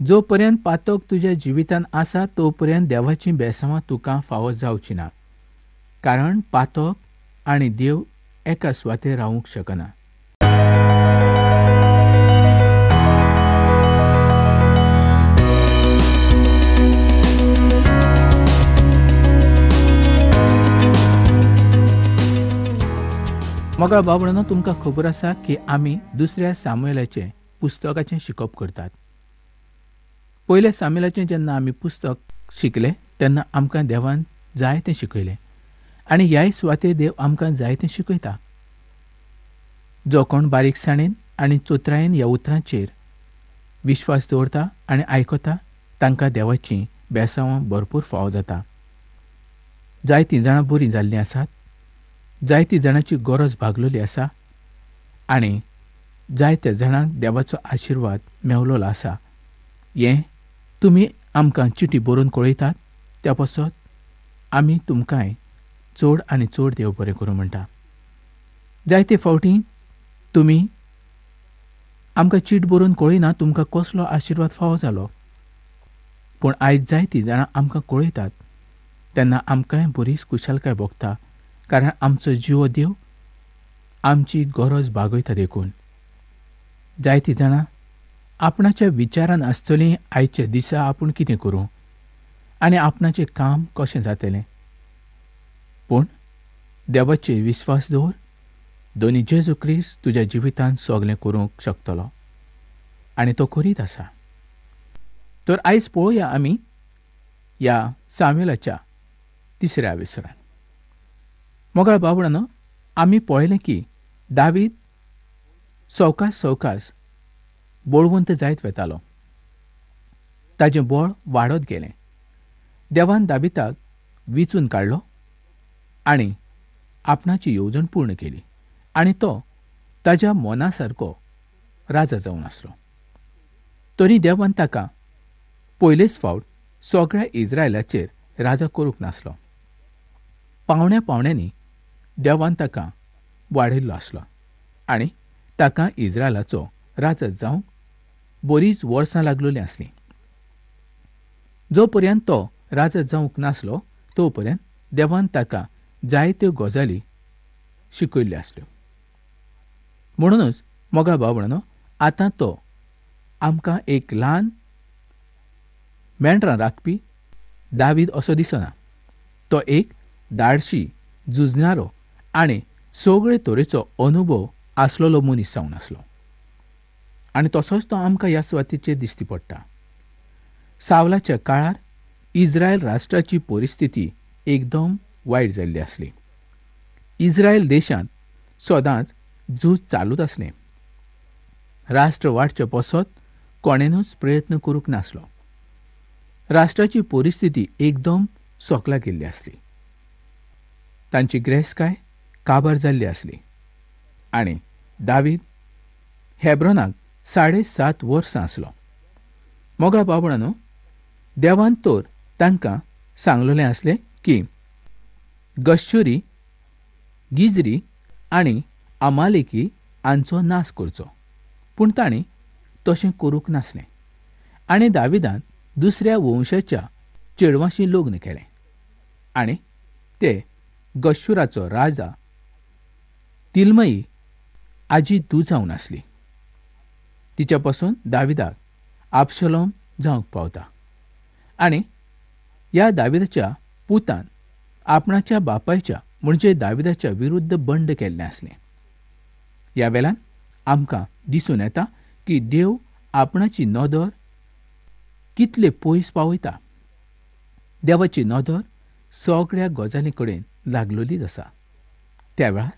जो पर्यंत पातक तुज्या जिवितान आसा तो पर्यंत देवाची बेसांवां तुका फावो जावची ना, कारण पातक आनी देव एका सुवातेर रावूंक शकना. मोगा बाबळांनो, तुमकां खबर आसा की आमी दुसऱ्या सामुएलाचे पुस्तकाचें शिकप करतात. पयल्या सामुएलाचें जेन्ना आमी पुस्तक शिकले तेन्ना आमकां देवान जायतें शिकयलें आनी ह्याय सुवातेर देव आमकां जायतें शिकयता. जो कोण बारीकसाणेन आनी चोत्रायेन ह्या उतरांचेर विश्वास दवरता आनी आयकता तांकां देवाची बेसांवां भरपूर फावो जाता. जायतीं जाणां बरीं जाल्लीं आसात, जायतीं जाणांची गरज भागलेली आसा आनी जायत्या जाणांक देवाचो आशिर्वाद मेवलेलो आसा. हें तुमी आमकां चिटी बरोवन कळयतात त्या पासत आमी तुमकांय चड आनी चड देव बरें करूं म्हणटा. जायते फावटीं तुमी आमकां चीट बरोवन कळयना तुमकां कसलो आशिर्वाद फावो जालो, पूण आयज जायतीं जाणां आमकां कळयतात तेन्ना आमकांय बरीच कुशलकाय भोगता, कारण आमचो जिवो देव आमची गरज भागयता देखून. जायतीं जाणां आपणाच्या विचारान आसतलीं आयच्या दिसा आपूण कितें करूं आनी आपणाचें काम कशें जातलें, पूण देवाचेर विस्वास दवर. दोनी जेजू क्रिस्त तुज्या जिवितांत सगलें करूंक शकतलो आनी तो करीत आसा. तर आयज पळोवया आमी ह्या सामुएलाच्या 3ऱ्या विसरान. मोगाळ बाबळांनो, आमी पळयलें की दावीद सवकास बळवंत जायत वेतालो. ताचें बळ वाडत गेलें. देवान दाविदाक विचून काडलो आनी आपणाची येवजण पूर्ण केली आनी तो ताच्या मोना सारको राजा जावन आसलो. तरी देवान ताका पयलेच फावट सगळ्या इस्रायलाचेर राजा करूंक नासलो. पावण्यांनी देवान ताका वाडयल्लो आसलो आनी ताका इस्रायलाचो राजा जावंक बरीच वर्सां लागलेलीं आसलीं. जो पर्यंत तो राजा जावंक नासलो तो पर्यंत देवान ताका जायत्यो गजाली शिकयल्ल्यो आसल्यो. म्हणूनच मोगा बाबळांनो, आतां तो आमकां एक ल्हान मेंढरां राखपी दावीद असो दिसना. तो एक धाडशी, झुजणारो आनी सगळे तरेचो अनुभव आसलेलो मनीस जावन आसलो. आनी तसोच तो आमकां ह्या सुवातेचेर दिश्टी पडटा. सावलाच्या काळार इस्रायल राष्ट्राची परिस्थिती एकदम वायट जाल्ली आसली. इस्रायल देशांत सदांच झूज चालूच आसलें. राष्ट्र वाडचे पसत कोणेनूच प्रयत्न करूंक नासलो. राष्ट्राची परिस्थिती एकदम सोकला गेल्ली आसली. तांची ग्रेसकाय काबार जाल्ली आसली आनी दावीद हेब्रोनाक 7.5 वर्सां आसलो. मोगा बाबळांनो, देवान तर तांकां सांगलेलें आसलें की गशुरी, गिजरी आनी अमालेकी हांचो नाश करचो, पूण तांणी तशें करूंक नासलें आनी दाविदान दुसऱ्या वंशाच्या चेडवाशी लग्न केलें आनी ते गशुराचो राजा तिल्मई आजी धूव जावन आसली. तिच्या पासून दाविदाक आबशलोम जावंक पावता आनी ह्या दाविदाच्या पुतान आपणाच्या बापायच्या म्हणजे दाविदाच्या विरुद्ध बंड केल्लें आसलें. ह्या वेळान आमकां दिसून येता की देव आपणाची नदर कितले पयस पावयता. देवाची नदर सगळ्या गजाली कडेन लागलेलीच आसा. त्या वेळार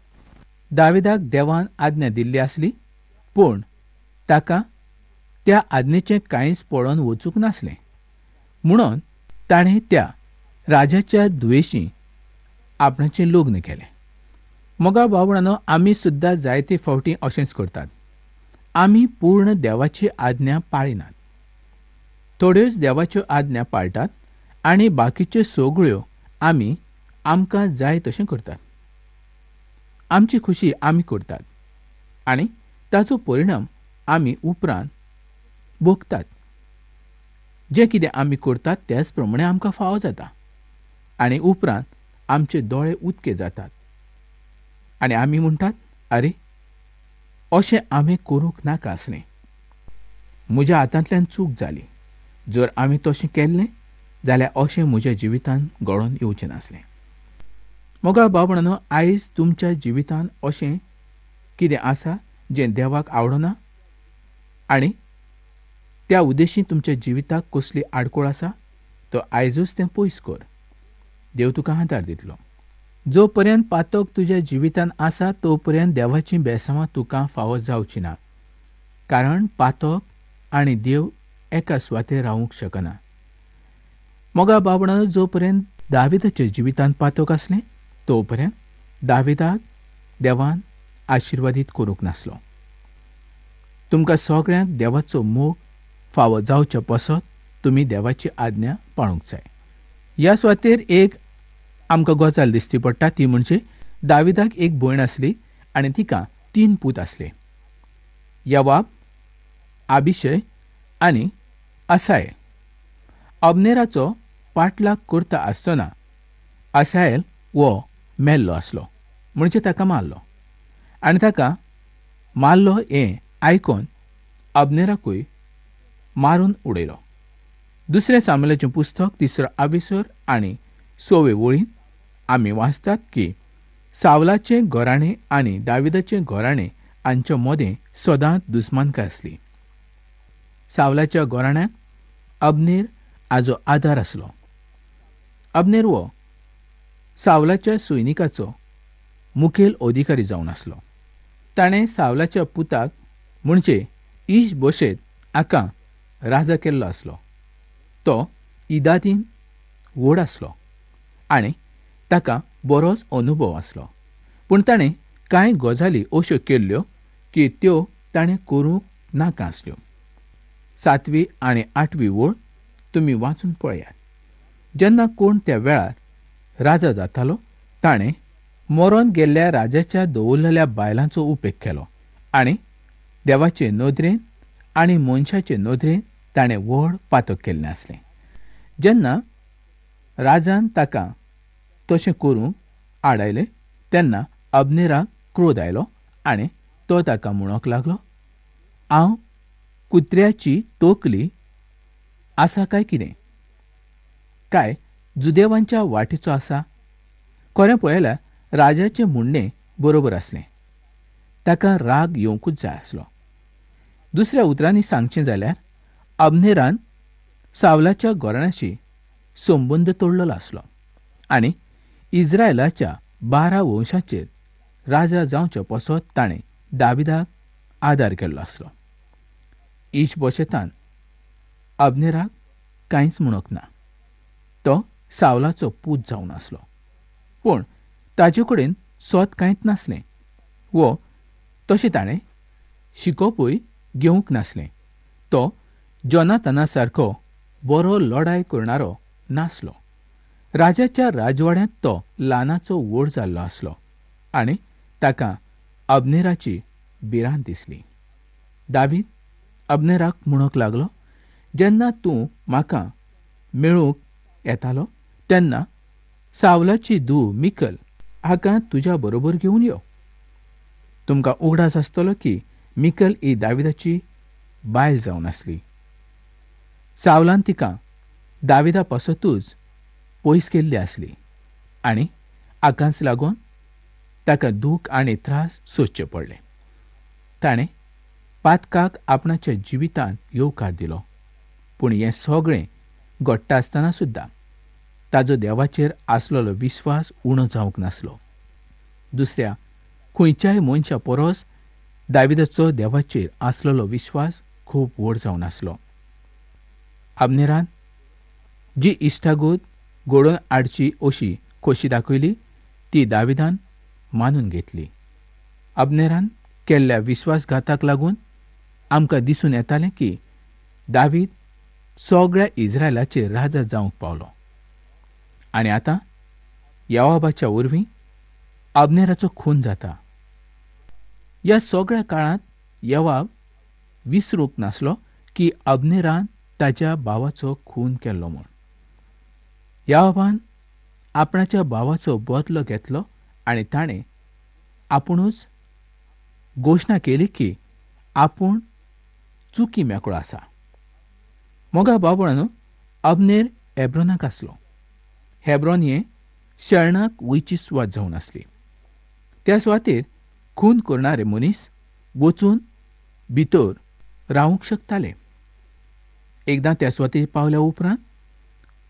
दाविदाक देवान आज्ञा दिल्ली आसली, पूण ताका त्या आज्ञेचें कांयच पडोवन वचूंक नासलें. म्हणून ताणें त्या राजाच्या धुवेशी आपणाचें लग्न केलें. मोगा बाबळांनो, आमी सुद्दां जायते फावटी अशेंच करतात. आमी पूर्ण देवाची आज्ञा पाळिनात. थोड्योच देवाच्यो आज्ञा पाळटात आनी बाकीच्यो सगळ्यो आमी आमकां जाय तशें करतात. आमची खुशी आमी करतात आनी ताचो परिणाम आमी उपरांत भोगतात. जें कितें आमी करतात त्याच प्रमाणे आमकां फावो जाता आनी उपरांत आमचे दोळे उदके जातात आनी आमी म्हणटात, आरे, अशें आमी करूंक नाका आसलें, म्हज्या हातांतल्यान चूक जाली. जर आमी तशें केल्लें जाल्यार अशें म्हज्या जिवितांत घडोवन येवचें नासलें. मोगा भावणानो, आयज तुमच्या जिवितांत अशें कितें आसा जें देवाक आवडना आनी त्या उद्देशीं तुमच्या जिविताक कसली आडखळ आसा, तो आयजूच तें पयस कर. देव तुका आदार दितलो. जो पर्यंत पातक तुज्या जिवितांत आसा तो पर्यंत देवाची बेसांवां तुका फावो जावची ना, कारण पातक आनी देव एका सुवातेर रावूंक शकना. मोगा बाबणानो, जो पर्यंत दाविदाच्या जिवितांत पातक आसलें तो पर्यंत दाविदाक देवान आशिर्वादीत करूंक नासलो. तुमकां सगळ्यांक देवाचो मोग फावो जावचे पसत तुमी देवाची आज्ञा पाळूंक जाय. ह्या सुवातेर एक आमकां गजाल दिसती पडटा, ती म्हणजे दाविदाक एक भयण आसली आनी तिका 3 पूत आसले, योवाब, अबिशय आनी असायेल. अब्नेराचो पाटलाग करता आसतना असायेल वो मेल्लो आसलो, म्हणजे ताका मारलो. आनी ताका मारलो हें आयकून अब्नेराकूय मारून उडयलो. दुसरें सामुएलाचें पुस्तक 3 अविसर आनी 6 वळीन आमी वाचतात की सावलाचें घराणें आनी दाविदाचें घराणें हांच्या मदें सदांच दुस्मानकाय आसली. सावलाच्या घराण्याक अब्नेर हाजो आदार आसलो. अब्नेर हो सावलाच्या सैनिकाचो मुखेल अधिकारी जावन आसलो. ताणें सावलाच्या पुताक म्हणजे इश बोशेत हाका राजा केल्लो आसलो. तो इदादीन व्हड आसलो आनी ताका बरोच अनुभव आसलो, पूण ताणें कांय गजाली अश्यो केल्ल्यो की त्यो ताणें करूंक नाका आसल्यो. 7वी आनी 8वी वळ तुमी वाचून पळयात. जेन्ना कोण त्या वेळार राजा जातालो ताणें मरोन गेल्ल्या राजाच्या दवरलेल्या बायलांचो उपेग केलो आनी देवाचे नदरेन आनी मनशाचे नदरेन ताणें व्हड पातक केल्लें आसलें. जेन्ना राजान ताका तशें करूंक आडायलें तेन्ना अब्नेराक क्रोध आयलो आनी तो ताका म्हणूंक लागलो, हांव कुत्र्याची तोकली आसा काय कितें, काय जुदेवांच्या वाटेचो आसा. खरें पळयल्यार राजाचें म्हणणें बरोबर आसलें. ताका राग येवंकूच जाय आसलो. दुसऱ्या उतरांनी सांगचें जाल्यार अब्नेरान सावलाच्या घराण्याशी संबंद तोडलेलो आसलो आनी इस्रायलाच्या 12 वंशाचेर राजा जावचे पसत ताणें दाविदाक आदार केल्लो आसलो. इश बोशेतान अब्नेराक कांयच म्हणूंक ना. तो सावलाचो पूत जावन आसलो, पूण ताजे कडेन सोत कांयच नासलें वो तशें ताणें शिकोवपूय घेवंक नासलें. तो जोनाताना सारको बरो लढाय करणारो नासलो. राजाच्या राजवाड्यांत तो ल्हानाचो व्हड जाल्लो आसलो आनी ताका अब्नेराची भिरांत दिसली. दावीद अब्नेराक म्हणूंक लागलो, जेन्ना तूं म्हाका मेळूंक येतालो तेन्ना सावलाची धूव मिकल हाका तुज्या बरोबर घेवन यो. तुमकां उगडास आसतलो की मिकल ही दाविदाची बायल जावन आसली. सावलान तिका दाविदा पासतूच पयस केल्ली आसली आनी हाकाच लागून ताका दूख आनी त्रास सोंसचे पडले. ताणें पातकाक आपणाच्या जिवितांत येवकार दिलो, पूण हें सगळें घडटा आसतना सुद्दां ताजो देवाचेर आसलेलो विस्वास उणो जावंक नासलो. दुसऱ्या खंयच्याय मनशा परस दाविदाचो देवाचेर आसलेलो विस्वास खूब व्हड जावन आसलो. अब्नेरान जी इश्टागत घडोवन हाडची अशी खोशी दाखयली ती दाविदान मानून घेतली. अब्नेरान केल्ल्या विस्वासघाताक लागून आमकां दिसून येतालें की दावीद सगळ्या इस्रायलाचेर राजा जावंक पावलो आनी आतां योवाबाच्या वरवीं अब्नेराचो खून जाता. ह्या सगळ्या काळांत योवाब विसरूंक नासलो की अब्नेरान ताच्या भावाचो खून केल्लो म्हूण. योआबान आपणाच्या भावाचो बदलो घेतलो आनी ताणें आपुणूच घोशणा केली की आपूण चुकी मेकळो आसा. मोगा बाबळांनो, अब्नेर हेब्रोनाक आसलो. हेब्रोन हे शरणाक वयची सुवात जावन आसली. त्या सुवातेर खून करणारे मनीस वचून भितर रावूंक शकताले. एकदां त्या सुवातेर पावल्या उपरांत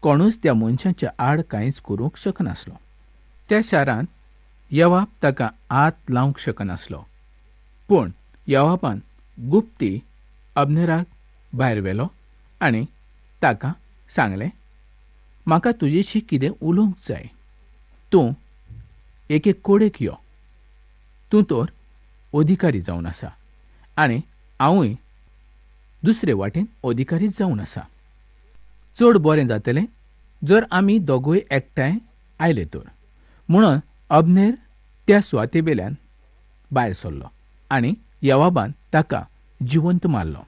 कोणूच त्या मनशाच्या आड कांयच करूंक शकनासलो. त्या शारांत योआब ताका हात लावंक शकनासलो. पूण योआबान गुप्ती अब्नेराक भायर व्हेलो आनी ताका सांगलें, म्हाका तुजेशी कितें उलोवंक जाय. तूं एके कोडेक यो. तूं तर अधिकारी जावन आसा आनी हांवूय दुसरे वाटेन अधिकारी जावन आसा. चड बरें जातलें जर आमी दोगूय एकठांय आयले तर. म्हणून अब्नेर त्या सुवातेवेल्यान भायर सरलो आनी योआबान ताका जिवंत मारलो.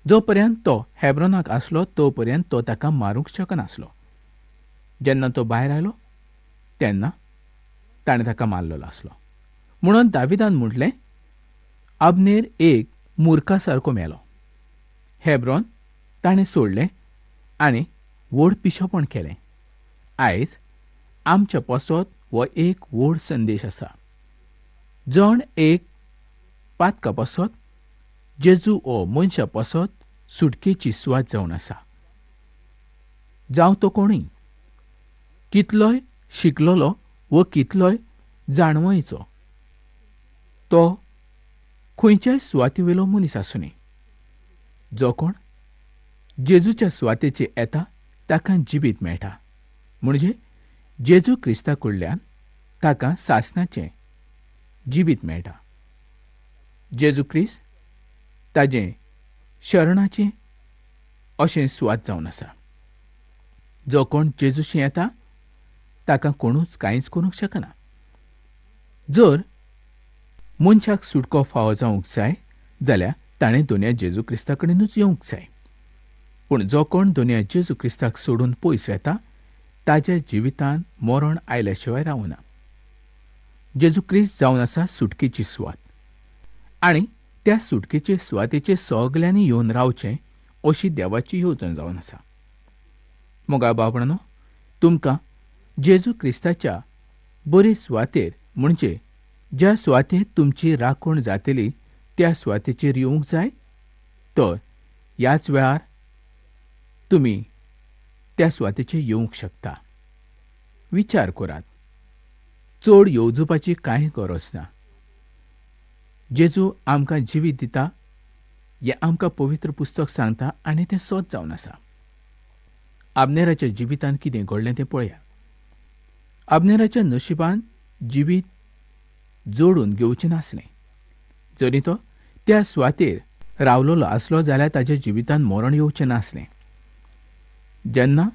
जो पर्यंत तो हेब्रोनाक आसलो तो पर्यंत तो ताका मारूंक शकनासलो. जेन्ना तो भायर आयलो तेन्ना ताणें ताका मारलेलो आसलो. म्हणून दाविदान म्हटलें, अब्नेर एक मुर्खा सारको मेलो. हेब्रोन ताणें सोडलें आनी व्हड पिशोपण केलें. आयज आमच्या पासत हो एक व्हड संदेश आसा. जण एक पातका पासत जेजू हो मनशा पासत सुटकेची सुवात जावन आसा. जावं तो कोणूय, कितलोय शिकलोलो व कितलोय जाणवयचो, तो खंयच्याय सुवातेवेलो मनीस आसूंदी, जो कोण जेजूच्या सुवातेचेर येता ताका जिवीत मेळटा. म्हणजे जेजू क्रिस्ता कडल्यान ताका सासणाचें जिवीत मेळटा. जेजू क्रिस्त ताजें शरणाचें अशें सुवात जावन आसा. जो कोण जेजूशी येता ताका कोणूच कांयच करूंक शकना. जर मनशाक सुटको फावो जावंक जाय जाल्यार ताणें दुनिया जेजू क्रिस्ता कडेनूच येवंक जाय. पूण जो कोण दुनिया जेजू क्रिस्ताक सोडून पयस वेता ताच्या जिवितान मरण आयल्या शिवाय रावना. जेजू क्रिस्त जावन आसा सुटकेची सुवात आनी त्या सुटकेचे सुवातेचे सगल्यांनी येवन रावचें अशी देवाची येवजण जावन आसा. मोगा बाबणानो, तुमकां जेजू क्रिस्ताच्या बरे सुवातेर म्हणजे ज्या सुवातेर तुमची राखण जातली त्या सुवातेचेर येवंक जाय तर ह्याच वेळार तुमी त्या सुवातेचेर येवंक शकता. विचार करात. चड येवजूपाची कांय गरज ना. जेजू आमकां जिवीत दिता हें आमकां पवित्र पुस्तक सांगता आनी तें सत जावन आसा. अब्नेराच्या जिवितान कितें घडलें तें पळया. अब्नेराच्या नशिबान जिवीत जोडून घेवचें नासलें. जरी तो त्या सुवातेर रावलोलो आसलो जाल्यार ताच्या जिवितान मरण येवचें नासलें. जेन्ना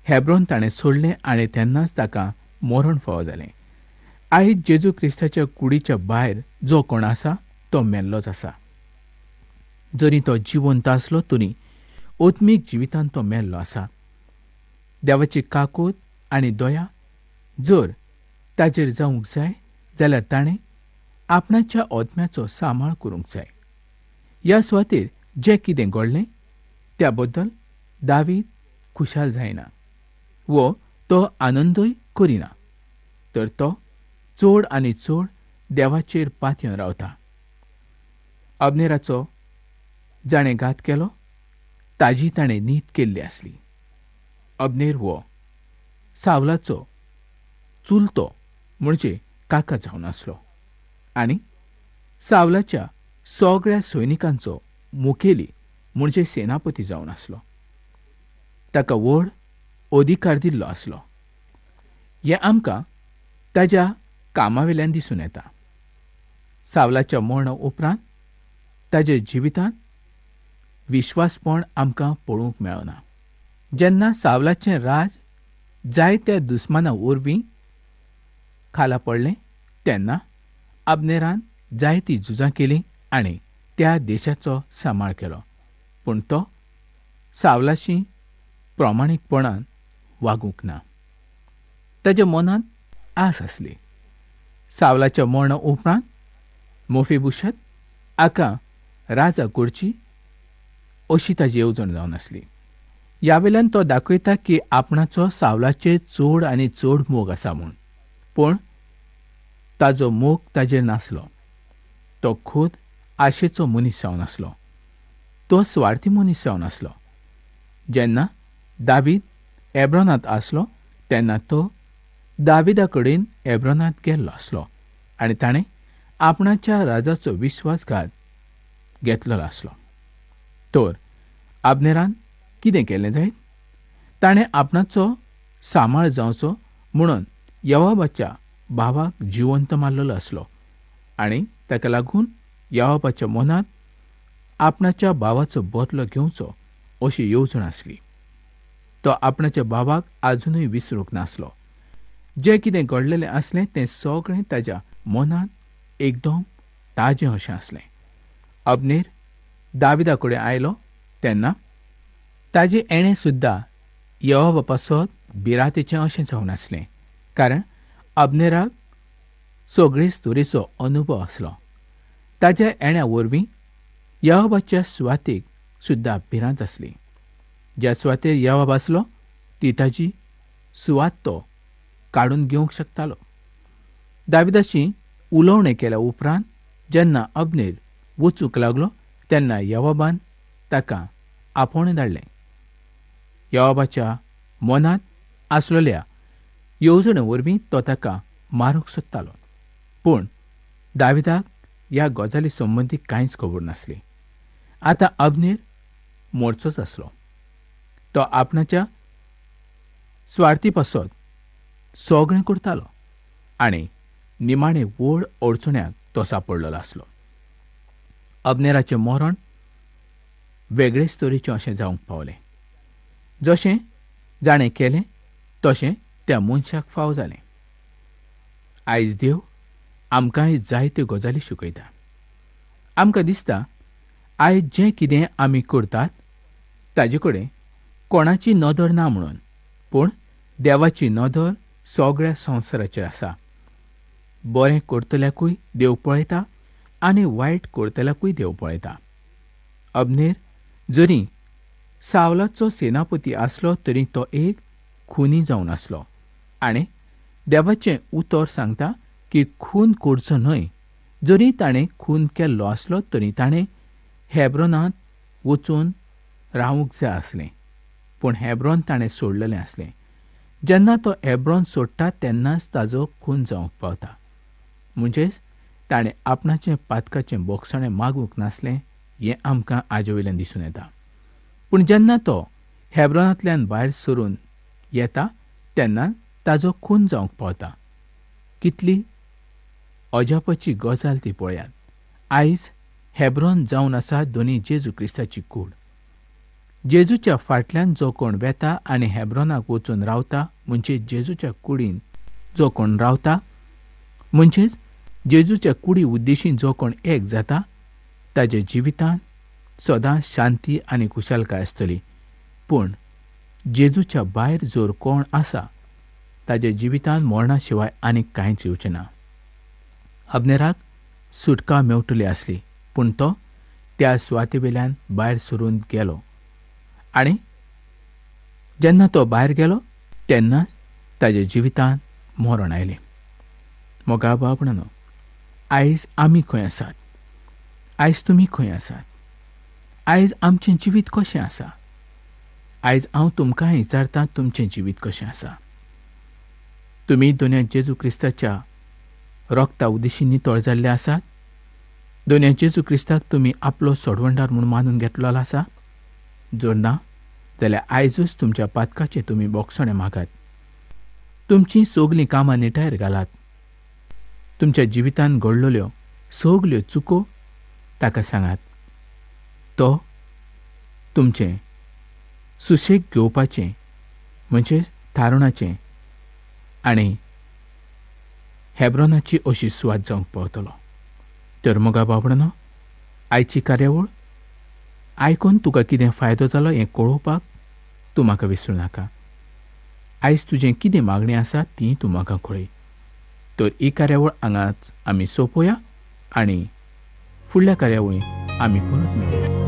हेब्रोन ताणें सोडलें आनी तेन्नाच ताका मरण फावो जालें. आयज जेजू क्रिस्ताच्या कुडीच्या भायर जो कोण आसा तो मेल्लोच आसा. जरी तो जिवंत आसलो तरी ओत्मीक जिवितान तो मेल्लो आसा. देवाची काकूट आनी दया जर ताचेर जावंक जाय जाल्यार ताणें आपणाच्या ओत्म्याचो सांबाळ करूंक जाय. ह्या सुवातेर जें कितें घडलें त्या बद्दल दावीद खुशाल जायना वो तो आनंदूय करिना, तर तो चड आनी चड देवाचेर पातयेवन रावता. अब्नेराचो जाणें घात केलो ताजी ताणें न्हीद केल्ली आसली. अब्नेर हो सावलाचो चुलतो म्हणजे काका जावन आसलो आनी सावलाच्या सगळ्या सैनिकांचो मुखेली म्हणजे सेनापती जावन आसलो. ताका व्हड अधिकार दिल्लो आसलो. हें आमकां ताच्या कामावेल्यान दिसून येता. सावलाच्या मरणा उपरांत ताच्या जिवितान विश्वासपण आमकां पळोवंक मेळना. जेन्ना सावलाचें राज जायत्या दुस्माना वरवीं खाला पडलें तेन्ना अब्नेरान जायतीं झुजां केलीं आनी त्या देशाचो सांबाळ केलो. पूण तो सावलाशी प्रामाणीकपणान वागूंक ना. ताच्या मनांत आस आसली. सावलाच्या मरणा उपरांत मोफीबुशत हाका राजा करची अशी ताची येवजण जावन आसली. ह्या वेल्यान तो दाखयता की आपणाचो सावलाचेर चड आनी चड मोग आसा म्हूण. पूण ताजो मोग ताजेर नासलो. तो खूद आशेचो मनीस जावन आसलो. तो स्वार्थी मनीस जावन आसलो. जेन्ना दावीद हेब्रोनांत आसलो तेन्ना तो दाविदा कडेन हेब्रोनांत गेल्लो आसलो आनी ताणें आपणाच्या राजाचो विश्वासघात घेतलेलो आसलो. तर अब्नेरान कितें केलें जायत? ताणें आपणाचो सांबाळ जावचो म्हणून योआबाच्या भावाक जिवंत मारलेलो आसलो आनी ताका लागून योआबाच्या मनांत आपणाच्या भावाचो बदलो घेवचो अशी येवजण आसली. तो आपणाच्या भावाक आजुनूय विसरूंक नासलो. जें कितें घडलेलें आसलें तें सगळें ताच्या मनांत एकदम ताजें अशें आसलें. अब्नेर दाविदा कडेन आयलो तेन्ना ताजें येणें सुद्दां योआबा पासत भिरांतेचें अशें जावन आसलें, कारण अब्नेराक सगळेच तरेचो अनुभव आसलो. ताच्या येण्या वरवीं योआबाच्या सुवातेक सुद्दां भिरांत आसली. ज्या सुवातेर योआब आसलो ती ताची सुवात तो काडून घेवंक शकतालो. दाविदाची उलोवणें केल्या उपरांत जेन्ना अब्नेर वचूंक लागलो तेन्ना योआबान ताका आपोवणें धाडलें. योआबाच्या मनांत आसलेल्या येवजणे वरवीं तो ताका मारूंक सोदतालो. पूण दाविदाक ह्या गजाली संबंदी कांयच खबर नासली. आतां अब्नेर मरचोच आसलो. तो आपणाच्या स्वार्थी पासत सगळें करतालो आनी निमाणे व्हड अडचण्याक तो सांपडलेलो आसलो. अब्नेराचें मरण वेगळेच तरेचें अशें जावंक पावलें. जशें जाणें केलें तशें त्या मनशाक फाव जालें. आयज देव आमकांय जायत्यो गजाली शिकयता. आमकां दिसता आयज जें कितें आमी करतात ताजे कडेन कोणाची नदर ना म्हणून, पूण देवाची नदर सगळ्या संवसाराचेर आसा. बरें करतल्याकूय देव पळयता आनी वायट करतल्याकूय देव पळयता. अब्नेर जरी सावलाचो सेनापती आसलो तरी तो एक खुनी जावन आसलो आनी देवाचें उतर सांगता की खून करचो न्हय. जरी ताणें खून केल्लो आसलो तरी ताणें हेब्रोनांत वचून रावूंक जाय आसलें, पूण हेब्रोन ताणें सोडलेलें आसलें. जेन्ना तो हेब्रोन सोडटा तेन्नाच ताजो खून जावंक पावता. म्हणजेच ताणें आपणाचें पातकाचें बोगसणें मागूंक नासलें हें आमकां हाजे वयल्यान दिसून येता. पूण जेन्ना तो हेब्रोनांतल्यान भायर सरून येता तेन्ना ताजो खून जावंक पावता. कितली अजापाची गजाल ती पळयात. आयज हेब्रोन जावन आसा दोनी जेजू क्रिस्ताची कूड. जेजूच्या फाटल्यान जो कोण वेता आनी हेब्रोनाक वचून रावता म्हणजे जेजूच्या कुडीन जो कोण रावता, म्हणजेच जेजूच्या कुडी उद्देशीन जो कोण एक जाता ताच्या जिवितांत सदांच शांती आनी खुशालकाय आसतली. पूण जेजूच्या भायर जोर कोण आसा ताच्या जिवितांत मरणा शिवाय आनीक कांयच येवचें ना. अब्नेराक सुटका मेवटली आसली, पूण तो त्या सुवाते वयल्यान भायर सरून गेलो आनी जेन्ना तो भायर गेलो तेन्नाच ताच्या जिवितांत मरण आयलें. मोगा बाबणानो, आयज आमी खंय आसात? आयज तुमी खंय आसात? आयज आमचें जिवीत कशें आसा? आयज हांव तुमकां विचारतां, तुमचें जिवीत कशें आसा? तुमी दोनूय जेजू क्रिस्ताच्या रक्ता उद्देशीं नितळ जाल्ले आसात? दोनूय जेजू क्रिस्ताक तुमी आपलो सोडवणदार म्हूण मानून घेतलेलो आसा? जर ना जाल्यार आयजूच तुमच्या पातकाचें तुमी बोगसणें मागात. तुमचीं सगलीं कामां निटायर घालात. तुमच्या जिवितांत घडलेल्यो सगल्यो चुको ताका सांगात. तो तुमचें सुशेग घेवपाचें म्हणजे थारुणाचें आनी हेब्रोनाची अशी सुवात जावंक पावतलो. तर मोगा बाबणानो, आयची कार्यावळ आयकून तुका कितें फायदो जालो हें कळोवपाक तूं म्हाका विसरूं नाका. आयज तुजें कितें मागणी आसा ती तूं म्हाका कळय. तर ही कार्यावळ हांगाच आमी सोंपोवया आनी फुडल्या कार्यावळींत आमी परत मेळया.